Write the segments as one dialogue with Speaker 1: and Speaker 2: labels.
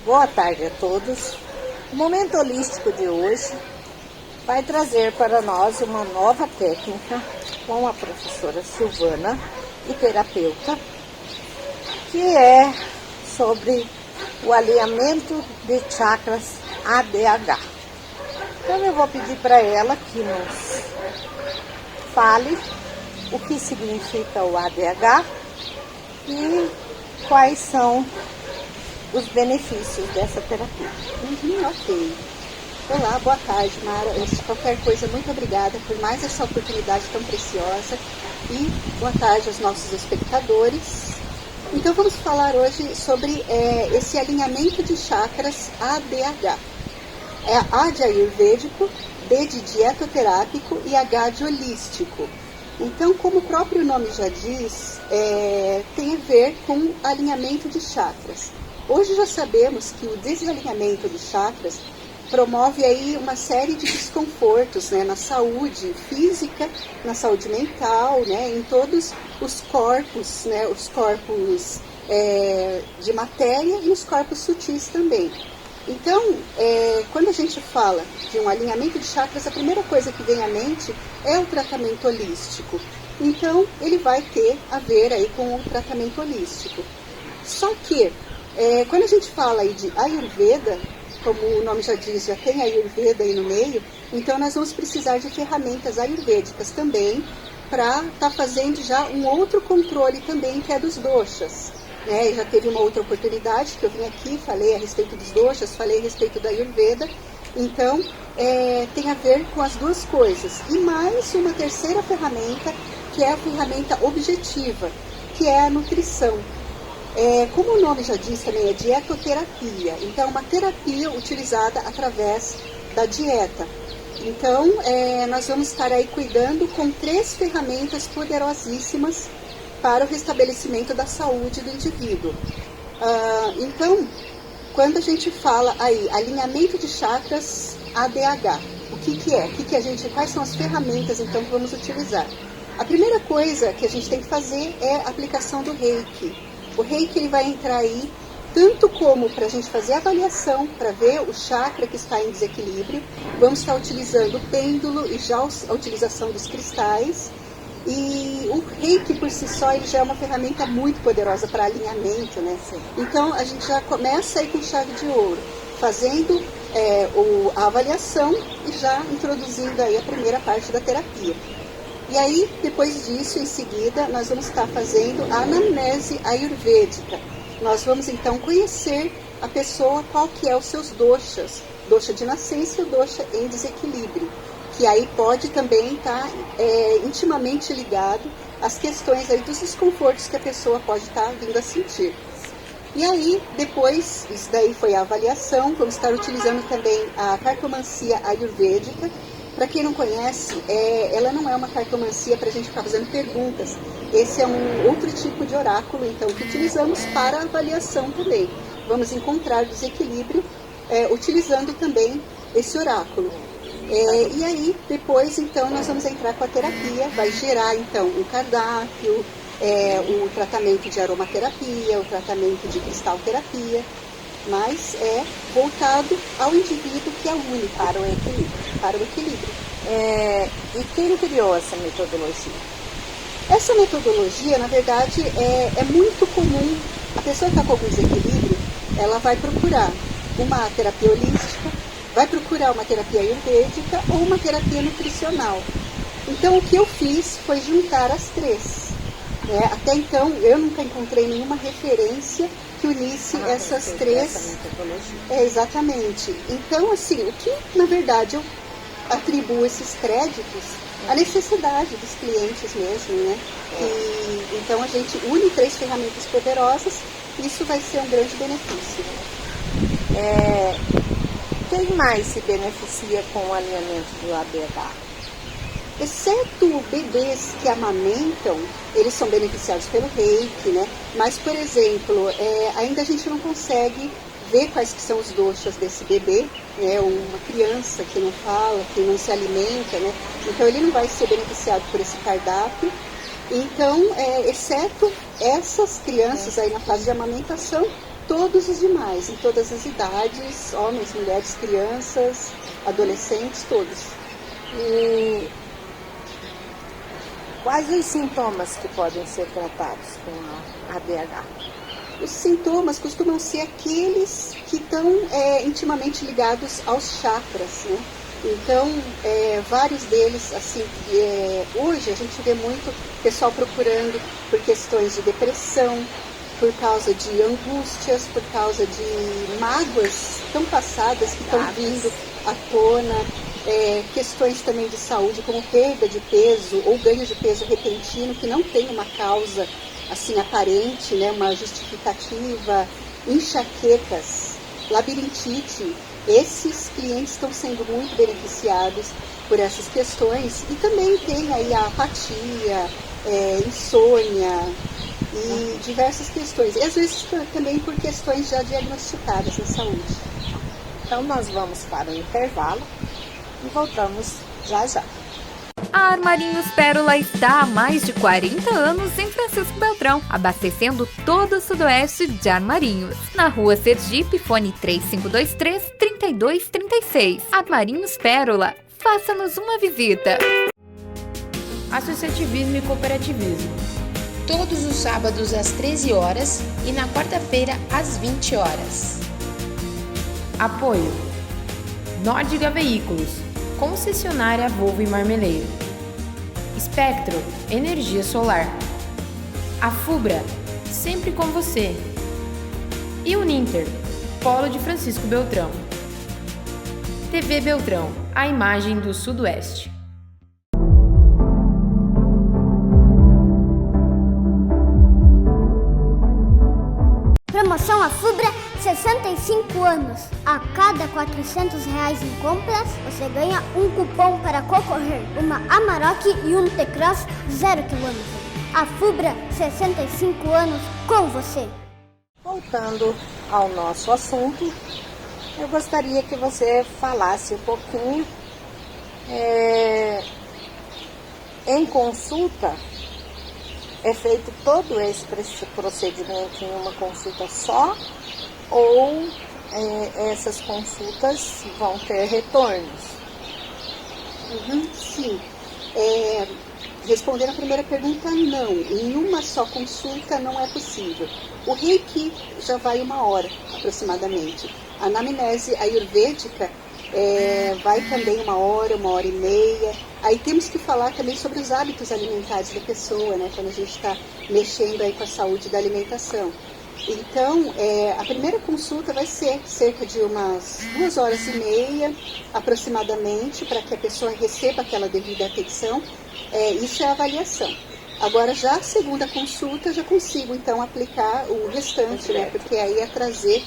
Speaker 1: Boa tarde a todos. O Momento Holístico de hoje vai trazer para nós uma nova técnica com a professora Silvana, e terapeuta, que é sobre o alinhamento de chakras ADH. Então eu vou pedir para ela que nos fale o que significa o ADH e quais são os benefícios dessa terapia.
Speaker 2: Ok. Olá, boa tarde, Mara. Antes de qualquer coisa, muito obrigada por mais essa oportunidade tão preciosa e boa tarde aos nossos espectadores. Então vamos falar hoje sobre esse alinhamento de chakras ADH. É A de ayurvédico, D de dietoterápico e H de holístico. Então, como o próprio nome já diz, tem a ver com alinhamento de chakras. Hoje já sabemos que o desalinhamento de chakras promove aí uma série de desconfortos, né, na saúde física, na saúde mental, né, em todos os corpos, né, os corpos de matéria e os corpos sutis também. Então, quando a gente fala de um alinhamento de chakras, a primeira coisa que vem à mente é o tratamento holístico. Então, ele vai ter a ver aí com o tratamento holístico. Só que, quando a gente fala aí de Ayurveda, como o nome já diz, já tem Ayurveda aí no meio, então nós vamos precisar de ferramentas ayurvédicas também para estar fazendo já um outro controle também, que é dos doshas. Já teve uma outra oportunidade que eu vim aqui, falei a respeito dos doshas, falei a respeito da Ayurveda, então tem a ver com as duas coisas. E mais uma terceira ferramenta, que é a ferramenta objetiva, que é a nutrição. Como o nome já diz também, é dietoterapia. Então, é uma terapia utilizada através da dieta. Então, nós vamos estar aí cuidando com 3 ferramentas poderosíssimas para o restabelecimento da saúde do indivíduo. Então, quando a gente fala aí, alinhamento de chakras ADH, o que é? Quais são as ferramentas, então, que vamos utilizar? A primeira coisa que a gente tem que fazer é a aplicação do Reiki. O Reiki ele vai entrar aí, tanto como para a gente fazer a avaliação, para ver o chakra que está em desequilíbrio. Vamos estar utilizando o pêndulo e já a utilização dos cristais. E o Reiki por si só ele já é uma ferramenta muito poderosa para alinhamento, né? Sim. Então a gente já começa aí com chave de ouro, fazendo a avaliação e já introduzindo aí a primeira parte da terapia. E aí, depois disso, em seguida, nós vamos estar fazendo a anamnese ayurvédica. Nós vamos, então, conhecer a pessoa, qual que é os seus doshas, dosha de nascença e o dosha em desequilíbrio, que aí pode também estar intimamente ligado às questões aí dos desconfortos que a pessoa pode estar vindo a sentir. E aí, depois, isso daí foi a avaliação, vamos estar utilizando também a cartomancia ayurvédica. Para quem não conhece, ela não é uma cartomancia para a gente ficar fazendo perguntas. Esse é um outro tipo de oráculo, então, que utilizamos para avaliação também. Vamos encontrar desequilíbrio utilizando também esse oráculo. E aí, depois, então, nós vamos entrar com a terapia. Vai gerar, então, um cardápio, o tratamento de aromaterapia, o tratamento de cristalterapia, mas é voltado ao indivíduo que é único. Para o equilíbrio.
Speaker 1: E quem criou essa metodologia?
Speaker 2: Essa metodologia, na verdade, é muito comum. A pessoa que está com algum desequilíbrio, ela vai procurar uma terapia holística, vai procurar uma terapia ayurvédica ou uma terapia nutricional. Então, o que eu fiz foi juntar as 3. Até então, eu nunca encontrei nenhuma referência que unisse essas 3. Exatamente. Então, assim, o que, na verdade, eu atribuo esses créditos à necessidade dos clientes mesmo, né? Então, a gente une 3 ferramentas poderosas, isso vai ser um grande benefício.
Speaker 1: Quem mais se beneficia com o alinhamento do ADH?
Speaker 2: Exceto bebês que amamentam, eles são beneficiados pelo Reiki, né? Mas, por exemplo, ainda a gente não consegue ver quais que são os doshas desse bebê, né? Uma criança que não fala, que não se alimenta, né? Então ele não vai ser beneficiado por esse cardápio. Então, exceto essas crianças aí na fase de amamentação, todos os demais, em todas as idades, homens, mulheres, crianças, adolescentes, todos.
Speaker 1: E quais os sintomas que podem ser tratados com a ADH?
Speaker 2: Os sintomas costumam ser aqueles que estão intimamente ligados aos chakras, né? Então, vários deles, assim, hoje a gente vê muito pessoal procurando por questões de depressão, por causa de angústias, por causa de mágoas tão passadas que estão vindo à tona, questões também de saúde, como perda de peso ou ganho de peso repentino, que não tem uma causa assim aparente, né, uma justificativa, enxaquecas, labirintite. Esses clientes estão sendo muito beneficiados por essas questões e também tem aí a apatia, insônia e diversas questões. E às vezes também por questões já diagnosticadas na saúde.
Speaker 1: Então nós vamos para o intervalo e voltamos já já.
Speaker 3: A Armarinhos Pérola está há mais de 40 anos em Francisco Beltrão, abastecendo todo o sudoeste de Armarinhos. Na rua Sergipe, fone 3523-3236. Armarinhos Pérola, faça-nos uma visita.
Speaker 4: Associativismo e cooperativismo.
Speaker 5: Todos os sábados às 13 horas e na quarta-feira às 20 horas.
Speaker 4: Apoio: Nórdega Veículos, concessionária Volvo e Marmeleiro. Espectro, energia solar. A Fubra, sempre com você. E Uninter, polo de Francisco Beltrão. TV Beltrão, a imagem do Sudoeste.
Speaker 6: Promoção A Fubra 65 anos. A cada R$400 em compras, você ganha um cupom para concorrer uma Amarok e um T-Cross 0 km. A Fubra 65 anos com você.
Speaker 1: Voltando ao nosso assunto, eu gostaria que você falasse um pouquinho em consulta. É feito todo esse procedimento em uma consulta só ou essas consultas vão ter retornos?
Speaker 2: Sim. Respondendo a primeira pergunta, não. Em uma só consulta não é possível. O Reiki já vai 1 hora, aproximadamente. A anamnese ayurvédica vai também 1 hora, 1h30. Aí temos que falar também sobre os hábitos alimentares da pessoa, né? Quando a gente está mexendo aí com a saúde da alimentação. Então, a primeira consulta vai ser cerca de umas 2h30, aproximadamente, para que a pessoa receba aquela devida atenção. Isso é a avaliação. Agora, já a segunda consulta, já consigo, então, aplicar o restante, né? Porque aí é trazer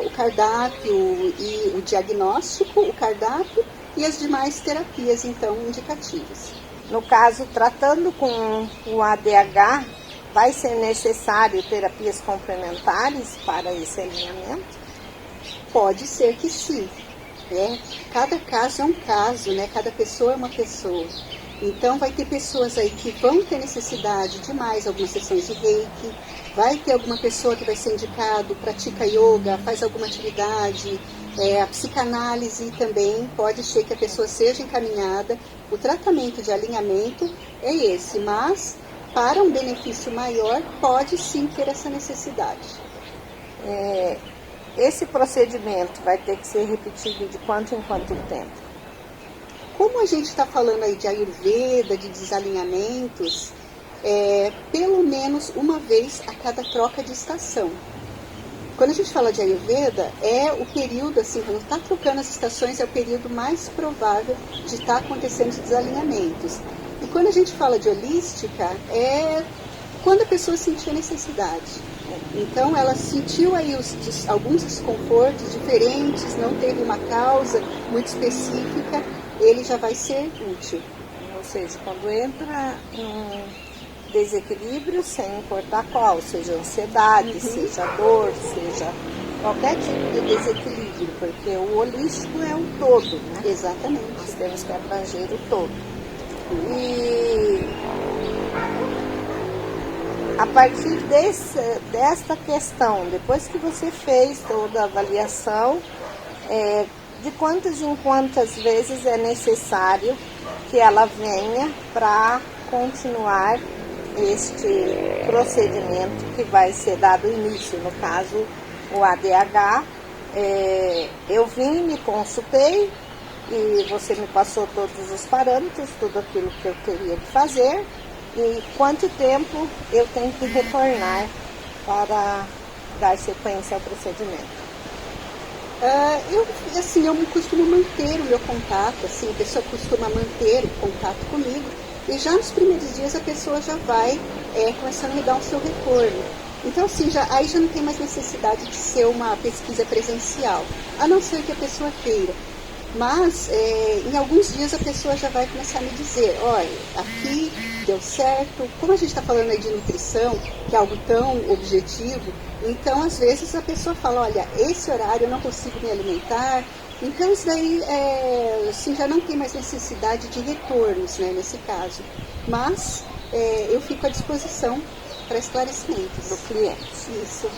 Speaker 2: o cardápio e o diagnóstico, o cardápio e as demais terapias, então, indicativas.
Speaker 1: No caso, tratando com o ADH, vai ser necessário terapias complementares para esse alinhamento?
Speaker 2: Pode ser que sim. Cada caso é um caso, né? Cada pessoa é uma pessoa. Então, vai ter pessoas aí que vão ter necessidade de mais algumas sessões de Reiki, vai ter alguma pessoa que vai ser indicado, pratica yoga, faz alguma atividade, a psicanálise também, pode ser que a pessoa seja encaminhada. O tratamento de alinhamento é esse, mas para um benefício maior, pode sim ter essa necessidade.
Speaker 1: Esse procedimento vai ter que ser repetido de quanto em quanto tempo?
Speaker 2: Como a gente está falando aí de Ayurveda, de desalinhamentos, pelo menos uma vez a cada troca de estação. Quando a gente fala de Ayurveda, é o período, assim, quando está trocando as estações, é o período mais provável de estar acontecendo os desalinhamentos. E quando a gente fala de holística, é quando a pessoa sentir a necessidade. Então, ela sentiu aí alguns desconfortos diferentes, não teve uma causa muito específica, ele já vai ser útil.
Speaker 1: Ou seja, quando entra em desequilíbrio, sem importar qual, seja ansiedade, seja dor, seja qualquer tipo de desequilíbrio, porque o holístico é um todo, né?
Speaker 2: Exatamente.
Speaker 1: Nós temos que abranger o todo. E a partir desta questão, depois que você fez toda a avaliação, de quantas em quantas vezes é necessário que ela venha para continuar este procedimento que vai ser dado início, no caso o ADH. Eu vim, me consultei e você me passou todos os parâmetros, tudo aquilo que eu teria que fazer e quanto tempo eu tenho que retornar para dar sequência ao procedimento.
Speaker 2: Eu costumo manter o meu contato, assim, a pessoa costuma manter o contato comigo e já nos primeiros dias a pessoa já vai começando a me dar o seu retorno. Então, assim, aí já não tem mais necessidade de ser uma pesquisa presencial, a não ser que a pessoa queira. Mas, em alguns dias a pessoa já vai começar a me dizer, olha, aqui deu certo. Como a gente está falando aí de nutrição, que é algo tão objetivo, então, às vezes, a pessoa fala, olha, esse horário eu não consigo me alimentar. Então, isso daí, assim, já não tem mais necessidade de retornos, né, nesse caso. Mas, eu fico à disposição para esclarecimentos
Speaker 1: do cliente.
Speaker 2: Isso.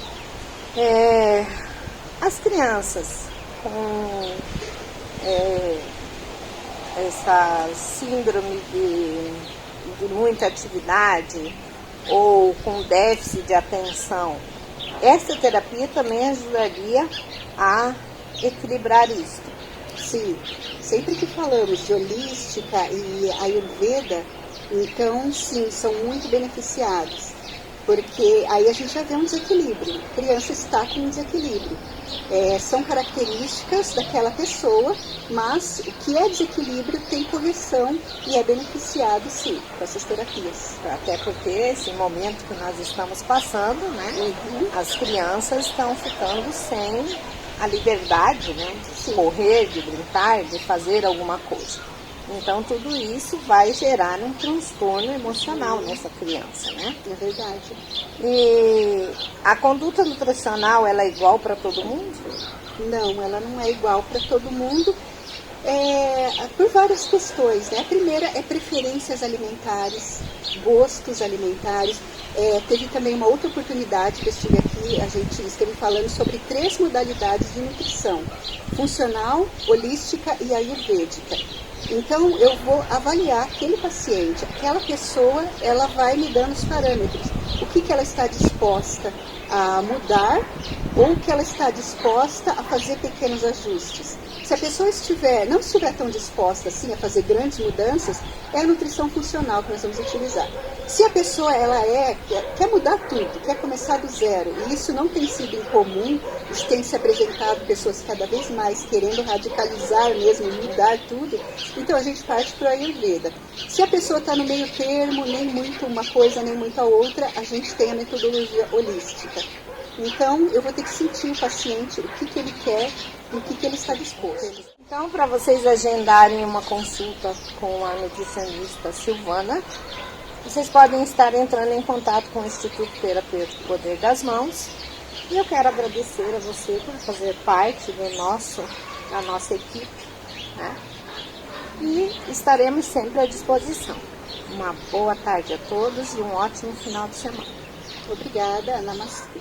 Speaker 1: As crianças com essa síndrome de muita atividade ou com déficit de atenção, essa terapia também ajudaria a equilibrar isso.
Speaker 2: Sim, sempre que falamos de holística e ayurveda, então sim, são muito beneficiados, porque aí a gente já vê um desequilíbrio, a criança está com um desequilíbrio. São características daquela pessoa, mas o que é desequilíbrio tem correção e é beneficiado sim com essas terapias.
Speaker 1: Até porque esse momento que nós estamos passando, né, as crianças estão ficando sem a liberdade, né, de correr, de brincar, de fazer alguma coisa. Então tudo isso vai gerar um transtorno emocional nessa criança, né?
Speaker 2: É verdade.
Speaker 1: E a conduta nutricional, ela é igual para todo mundo?
Speaker 2: Não, ela não é igual para todo mundo, por várias questões, né? A primeira é preferências alimentares, gostos alimentares. Teve também uma outra oportunidade que eu estive aqui, a gente esteve falando sobre 3 modalidades de nutrição: funcional, holística e ayurvédica. Então, eu vou avaliar aquele paciente, aquela pessoa, ela vai me dando os parâmetros. O que ela está disposta a mudar ou o que ela está disposta a fazer pequenos ajustes. Se a pessoa não estiver tão disposta assim a fazer grandes mudanças, é a nutrição funcional que nós vamos utilizar. Se a pessoa quer mudar tudo, quer começar do zero, e isso não tem sido incomum, isso tem se apresentado pessoas cada vez mais querendo radicalizar mesmo, mudar tudo, então a gente parte para o Ayurveda. Se a pessoa está no meio termo, nem muito uma coisa, nem muito a outra, a gente tem a metodologia holística. Então, eu vou ter que sentir o paciente, o que ele quer e o que ele está disposto.
Speaker 1: Então, para vocês agendarem uma consulta com a nutricionista Silvana, vocês podem estar entrando em contato com o Instituto Terapêutico Poder das Mãos. E eu quero agradecer a você por fazer parte da nossa equipe, né? E estaremos sempre à disposição. Uma boa tarde a todos e um ótimo final de semana.
Speaker 2: Obrigada, Namastê.